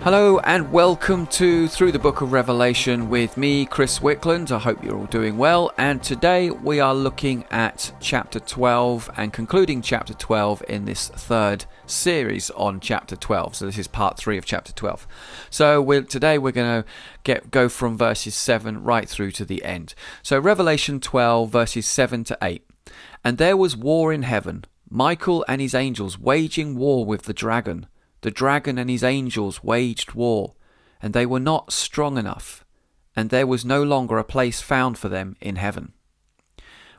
Hello and welcome to Through the Book of Revelation with me, Chris Wickland. I hope you're all doing well, and today we are looking at chapter 12 and concluding chapter 12 in this third series on chapter 12. So this is part 3 of chapter 12. So today we're going to go from verses 7 right through to the end. So Revelation 12 verses 7 to 8. And there was war in heaven, Michael and his angels waging war with the dragon. The dragon and his angels waged war, and they were not strong enough, and there was no longer a place found for them in heaven.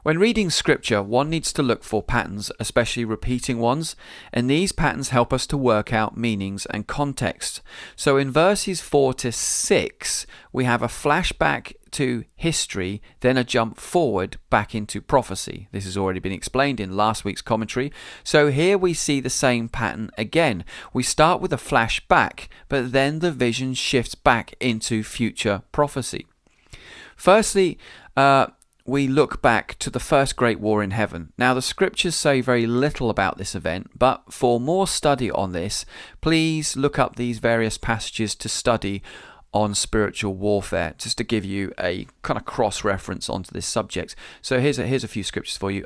When reading scripture, one needs to look for patterns, especially repeating ones, and these patterns help us to work out meanings and context. So in verses 4 to 6, we have a flashback to history, then a jump forward back into prophecy. This has already been explained in last week's commentary. So here we see the same pattern again. We start with a flashback, but then the vision shifts back into future prophecy. Firstly, we look back to the first great war in heaven. Now, the scriptures say very little about this event, but for more study on this, please look up these various passages to study on spiritual warfare, just to give you a kind of cross-reference onto this subject. So here's a few scriptures for you.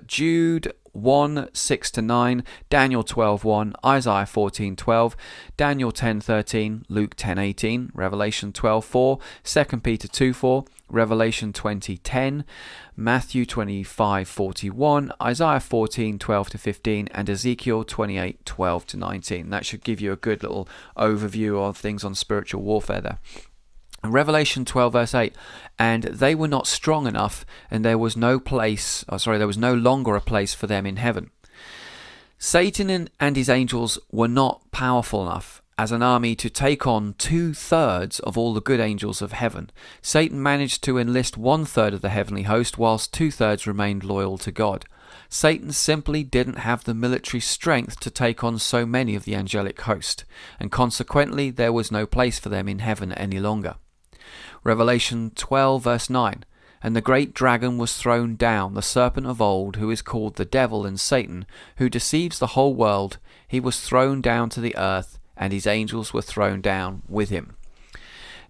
Jude 1, 6-9, Daniel 12:1, Isaiah 14:12, Daniel 10:13, Luke 10:18, Revelation 12:4, 2 Peter 2:4, Revelation 20:10, Matthew 25:41, Isaiah 14:12-15, and Ezekiel 28:12-19. That should give you a good little overview of things on spiritual warfare there. Revelation 12 verse 8, and they were not strong enough, and there was no longer a place for them in heaven. Satan and his angels were not powerful enough as an army to take on 2/3 of all the good angels of heaven. Satan managed to enlist 1/3 of the heavenly host, whilst 2/3 remained loyal to God. Satan simply didn't have the military strength to take on so many of the angelic host, and consequently there was no place for them in heaven any longer. Revelation 12 verse 9, and the great dragon was thrown down, the serpent of old, who is called the devil and Satan, who deceives the whole world. He was thrown down to the earth, and his angels were thrown down with him.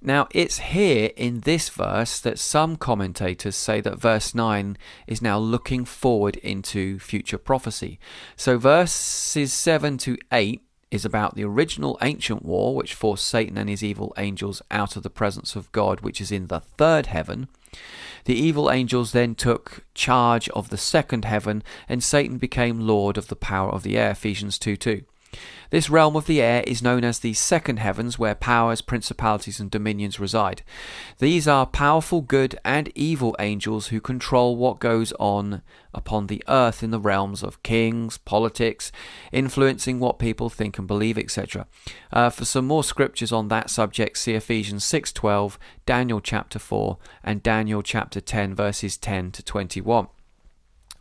Now, it's here in this verse that some commentators say that verse 9 is now looking forward into future prophecy. So verses 7 to 8 is about the original ancient war, which forced Satan and his evil angels out of the presence of God, which is in the third heaven. The evil angels then took charge of the second heaven, and Satan became lord of the power of the air, Ephesians 2:2. This realm of the air is known as the second heavens, where powers, principalities and dominions reside. These are powerful good and evil angels who control what goes on upon the earth in the realms of kings, politics, influencing what people think and believe, etc. For some more scriptures on that subject, see Ephesians 6:12, Daniel chapter 4 and Daniel chapter 10 verses 10 to 21.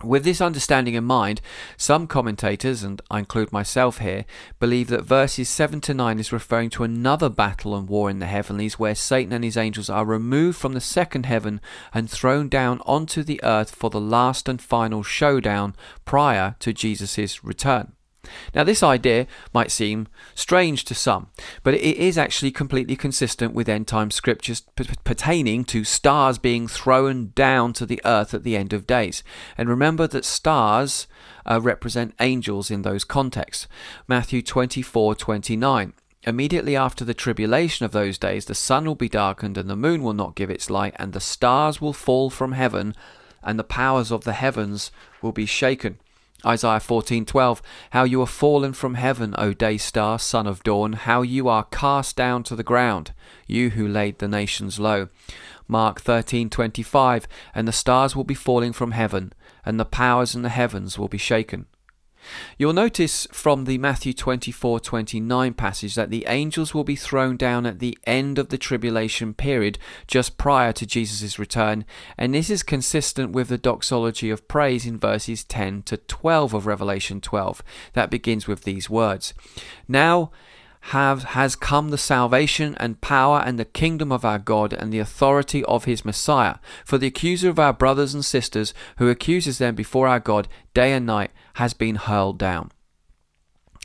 With this understanding in mind, some commentators, and I include myself here, believe that verses 7 to 9 is referring to another battle and war in the heavenlies, where Satan and his angels are removed from the second heaven and thrown down onto the earth for the last and final showdown prior to Jesus' return. Now, this idea might seem strange to some, but it is actually completely consistent with end-time scriptures pertaining to stars being thrown down to the earth at the end of days. And remember that stars represent angels in those contexts. Matthew 24:29. Immediately after the tribulation of those days, the sun will be darkened, and the moon will not give its light, and the stars will fall from heaven, and the powers of the heavens will be shaken. Isaiah 14:12, how you are fallen from heaven, O day star, son of dawn, how you are cast down to the ground, you who laid the nations low. Mark 13:25, and the stars will be falling from heaven, and the powers in the heavens will be shaken. You'll notice from the Matthew 24:29 passage that the angels will be thrown down at the end of the tribulation period, just prior to Jesus' return, and this is consistent with the doxology of praise in verses 10 to 12 of Revelation 12, that begins with these words. Now has come the salvation and power and the kingdom of our God and the authority of his Messiah. For the accuser of our brothers and sisters, who accuses them before our God day and night, has been hurled down.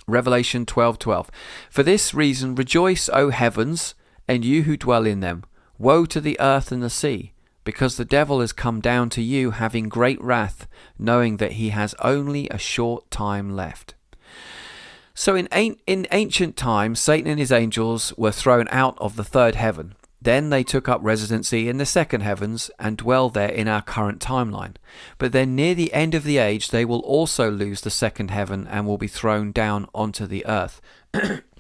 Revelation 12:12. For this reason rejoice, O heavens, and you who dwell in them. Woe to the earth and the sea, because the devil has come down to you having great wrath, knowing that he has only a short time left. So in ancient times, Satan and his angels were thrown out of the third heaven. Then they took up residency in the second heavens and dwell there in our current timeline. But then near the end of the age, they will also lose the second heaven and will be thrown down onto the earth.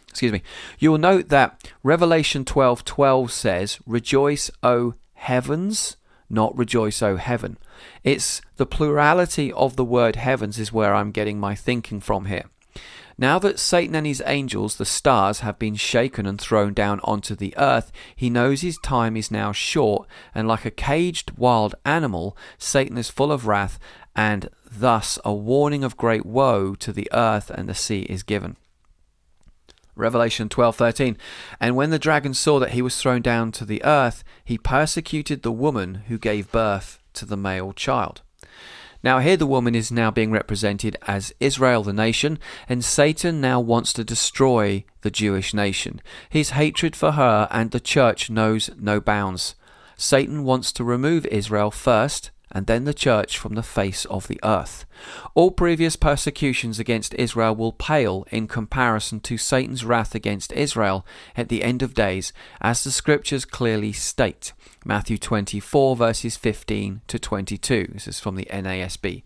Excuse me. You will note that Revelation 12:12 says, rejoice, O heavens, not rejoice, O heaven. It's the plurality of the word heavens is where I'm getting my thinking from here. Now that Satan and his angels, the stars, have been shaken and thrown down onto the earth, he knows his time is now short, and like a caged wild animal, Satan is full of wrath, and thus a warning of great woe to the earth and the sea is given. Revelation 12:13. And when the dragon saw that he was thrown down to the earth, he persecuted the woman who gave birth to the male child. Now here the woman is now being represented as Israel the nation, and Satan now wants to destroy the Jewish nation. His hatred for her and the church knows no bounds. Satan wants to remove Israel first, and then the church from the face of the earth. All previous persecutions against Israel will pale in comparison to Satan's wrath against Israel at the end of days, as the scriptures clearly state. Matthew 24 verses 15 to 22. This is from the NASB.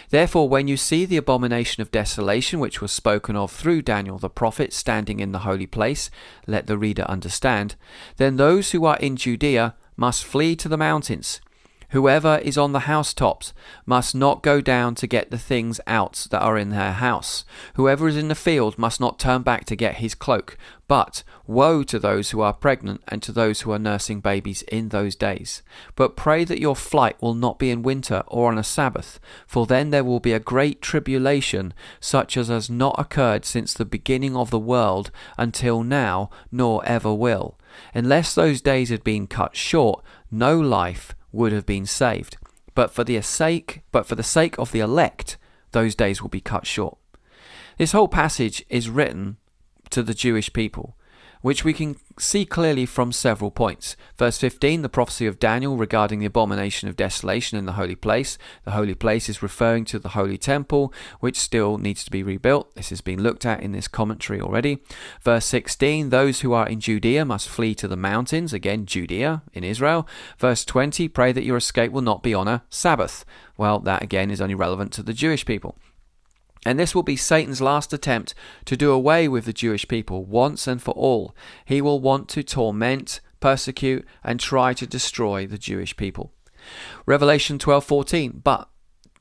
Therefore, when you see the abomination of desolation, which was spoken of through Daniel the prophet, standing in the holy place, let the reader understand, then those who are in Judea must flee to the mountains. Whoever is on the housetops must not go down to get the things out that are in their house. Whoever is in the field must not turn back to get his cloak. But woe to those who are pregnant and to those who are nursing babies in those days. But pray that your flight will not be in winter or on a Sabbath, for then there will be a great tribulation, such as has not occurred since the beginning of the world until now, nor ever will. Unless those days had been cut short, no life would have been saved. But for the sake of the elect, those days will be cut short. This whole passage is written to the Jewish people, which we can see clearly from several points. Verse 15, the prophecy of Daniel regarding the abomination of desolation in the holy place. The holy place is referring to the holy temple, which still needs to be rebuilt. This has been looked at in this commentary already. Verse 16, those who are in Judea must flee to the mountains. Again, Judea in Israel. Verse 20, pray that your escape will not be on a Sabbath. Well, that again is only relevant to the Jewish people. And this will be Satan's last attempt to do away with the Jewish people once and for all. He will want to torment, persecute, and try to destroy the Jewish people. Revelation 12:14, but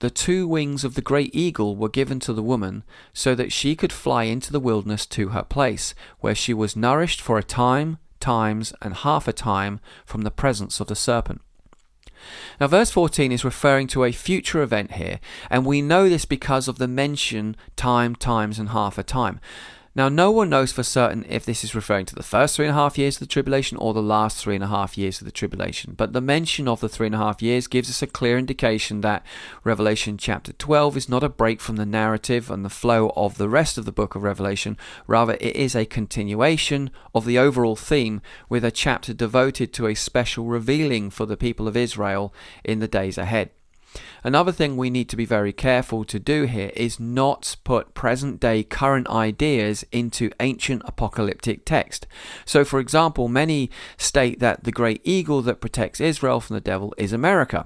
the two wings of the great eagle were given to the woman, so that she could fly into the wilderness to her place, where she was nourished for a time, times, and half a time from the presence of the serpent. Now verse 14 is referring to a future event here, and we know this because of the mention time, times, and half a time. Now no one knows for certain if this is referring to the first 3.5 years of the tribulation or the last 3.5 years of the tribulation, but the mention of the 3.5 years gives us a clear indication that Revelation chapter 12 is not a break from the narrative and the flow of the rest of the book of Revelation. Rather, it is a continuation of the overall theme, with a chapter devoted to a special revealing for the people of Israel in the days ahead. Another thing we need to be very careful to do here is not put present-day current ideas into ancient apocalyptic text. So, for example, many state that the great eagle that protects Israel from the devil is America.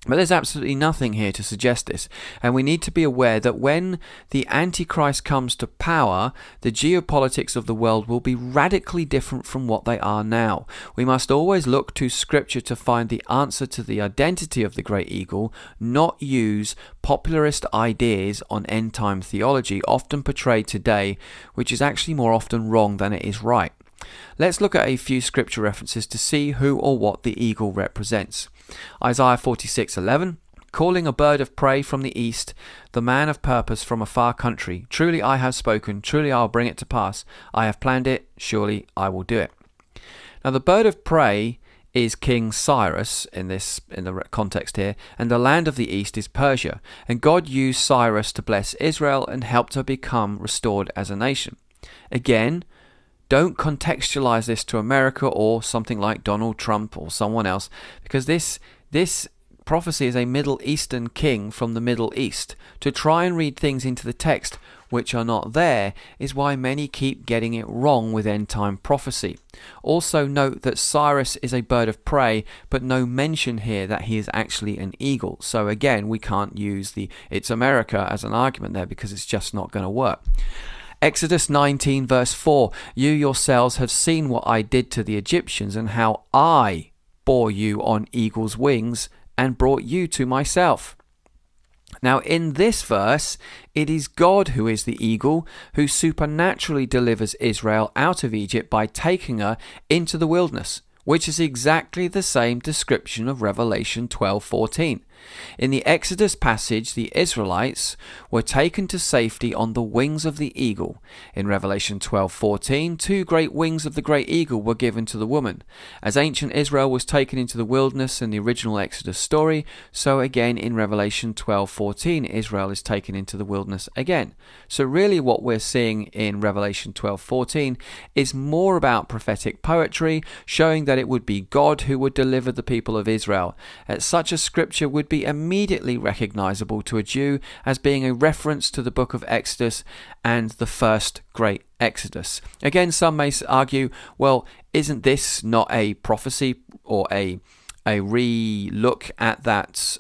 But there's absolutely nothing here to suggest this, and we need to be aware that when the Antichrist comes to power, the geopolitics of the world will be radically different from what they are now. We must always look to Scripture to find the answer to the identity of the great eagle, not use popularist ideas on end-time theology, often portrayed today, which is actually more often wrong than it is right. Let's look at a few scripture references to see who or what the eagle represents. Isaiah 46:11, calling a bird of prey from the east, the man of purpose from a far country. Truly I have spoken, truly I will bring it to pass. I have planned it, surely I will do it. Now the bird of prey is King Cyrus in the context here, and the land of the east is Persia. And God used Cyrus to bless Israel and helped her become restored as a nation. Again, don't contextualize this to America or something like Donald Trump or someone else, because this prophecy is a Middle Eastern king from the Middle East. To try and read things into the text which are not there is why many keep getting it wrong with end-time prophecy. Also note that Cyrus is a bird of prey, but no mention here that he is actually an eagle. So again, we can't use the "it's America" as an argument there, because it's just not going to work. Exodus 19 verse 4, "You yourselves have seen what I did to the Egyptians, and how I bore you on eagle's wings and brought you to myself." Now in this verse, it is God who is the eagle, who supernaturally delivers Israel out of Egypt by taking her into the wilderness, which is exactly the same description of Revelation 12:14. In the Exodus passage, the Israelites were taken to safety on the wings of the eagle. In Revelation 12:14, 2 great wings of the great eagle were given to the woman. As ancient Israel was taken into the wilderness in the original Exodus story, so again in Revelation 12:14, Israel is taken into the wilderness again. So really what we're seeing in Revelation 12:14 is more about prophetic poetry, showing that it would be God who would deliver the people of Israel. Such a scripture would be immediately recognizable to a Jew as being a reference to the book of Exodus and the first great Exodus. Again, some may argue, well, isn't this not a prophecy or a re-look at that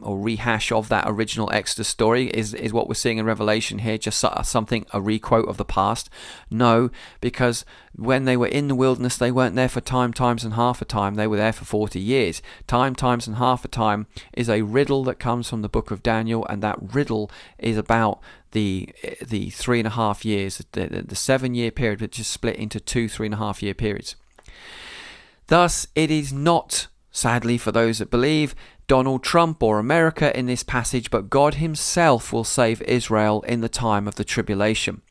or rehash of that original Exodus story? Is what we're seeing in Revelation here just something, a re-quote of the past? No, because when they were in the wilderness, they weren't there for time, times and half a time. They were there for 40 years. Time, times and half a time is a riddle that comes from the book of Daniel, and that riddle is about the 3.5 years, the 7-year period, which is split into 2 3.5 year periods. Thus, it is not, sadly for those that believe, Donald Trump or America in this passage, but God himself will save Israel in the time of the tribulation.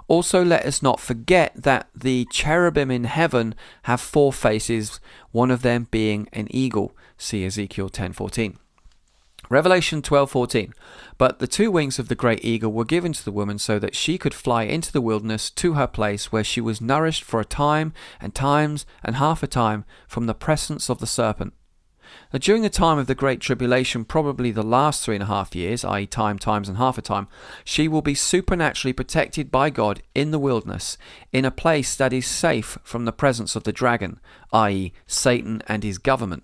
Also, let us not forget that the cherubim in heaven have 4 faces, one of them being an eagle. See Ezekiel 10:14. Revelation 12:14, "But the 2 wings of the great eagle were given to the woman so that she could fly into the wilderness to her place where she was nourished for a time and times and half a time from the presence of the serpent." Now, during the time of the Great Tribulation, probably the last 3.5 years, i.e. time, times and half a time, she will be supernaturally protected by God in the wilderness, in a place that is safe from the presence of the dragon, i.e. Satan and his government.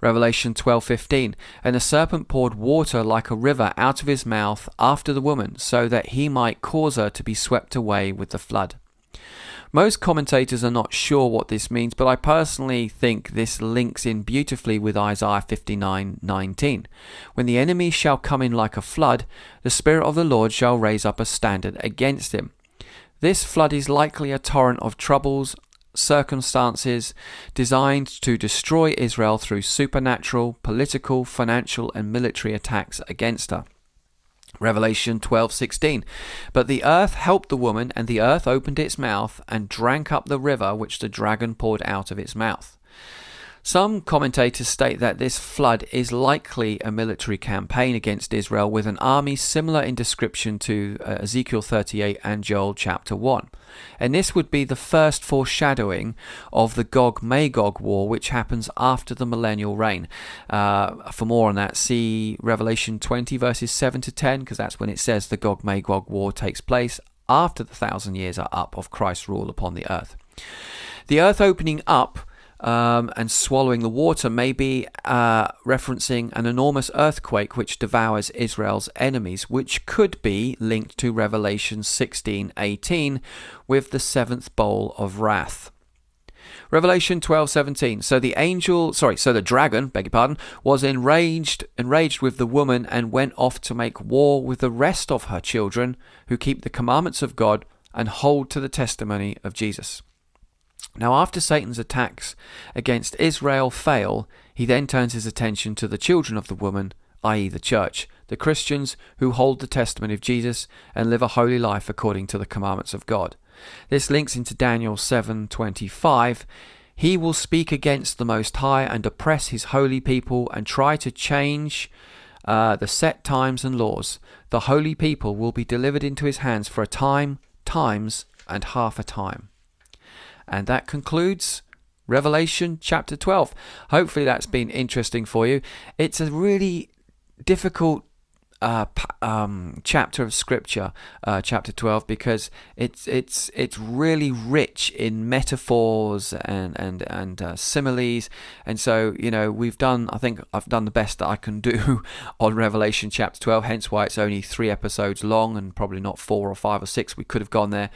Revelation 12:15, "And the serpent poured water like a river out of his mouth after the woman, so that he might cause her to be swept away with the flood." Most commentators are not sure what this means, but I personally think this links in beautifully with Isaiah 59:19. "When the enemy shall come in like a flood, the Spirit of the Lord shall raise up a standard against him." This flood is likely a torrent of troubles, circumstances designed to destroy Israel through supernatural, political, financial, and military attacks against her. Revelation 12:16, "But the earth helped the woman, and the earth opened its mouth and drank up the river which the dragon poured out of its mouth." Some commentators state that this flood is likely a military campaign against Israel with an army similar in description to Ezekiel 38 and Joel chapter 1. And this would be the first foreshadowing of the Gog-Magog war, which happens after the millennial reign. For more on that, see Revelation 20 verses 7 to 10, because that's when it says the Gog-Magog war takes place after the 1,000 years are up of Christ's rule upon the earth. The earth opening up and swallowing the water may be referencing an enormous earthquake which devours Israel's enemies, which could be linked to Revelation 16:18 with the 7th bowl of wrath. Revelation 12:17. So the dragon, was enraged with the woman and went off to make war with the rest of her children who keep the commandments of God and hold to the testimony of Jesus. Now, after Satan's attacks against Israel fail, he then turns his attention to the children of the woman, i.e. the church, the Christians who hold the testimony of Jesus and live a holy life according to the commandments of God. This links into Daniel 7:25. He will speak against the Most High and oppress his holy people and try to change the set times and laws. The holy people will be delivered into his hands for a time, times, and half a time. And that concludes Revelation chapter 12. Hopefully that's been interesting for you. It's a really difficult chapter of scripture, chapter 12, because it's really rich in metaphors and similes, and so I think I've done the best that I can do on Revelation chapter 12, hence why it's only 3 episodes long and probably not 4 or 5 or 6. We could have gone there.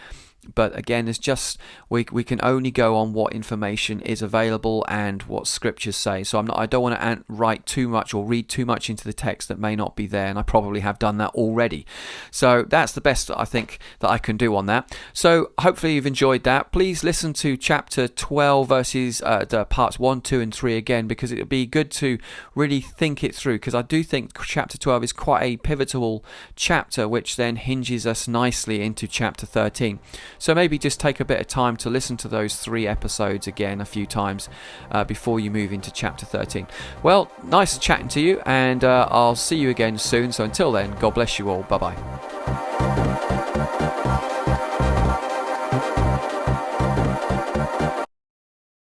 But again, it's just we can only go on what information is available and what scriptures say. So I don't want to write too much or read too much into the text that may not be there, and I probably have done that already. So that's the best I think that I can do on that. So hopefully you've enjoyed that. Please listen to chapter 12 verses the parts 1, 2 and 3 again, because it would be good to really think it through, because I do think chapter 12 is quite a pivotal chapter, which then hinges us nicely into chapter 13. So maybe just take a bit of time to listen to those 3 episodes again a few times before you move into chapter 13. Well, nice chatting to you, and I'll see you again soon. So until then, God bless you all. Bye-bye.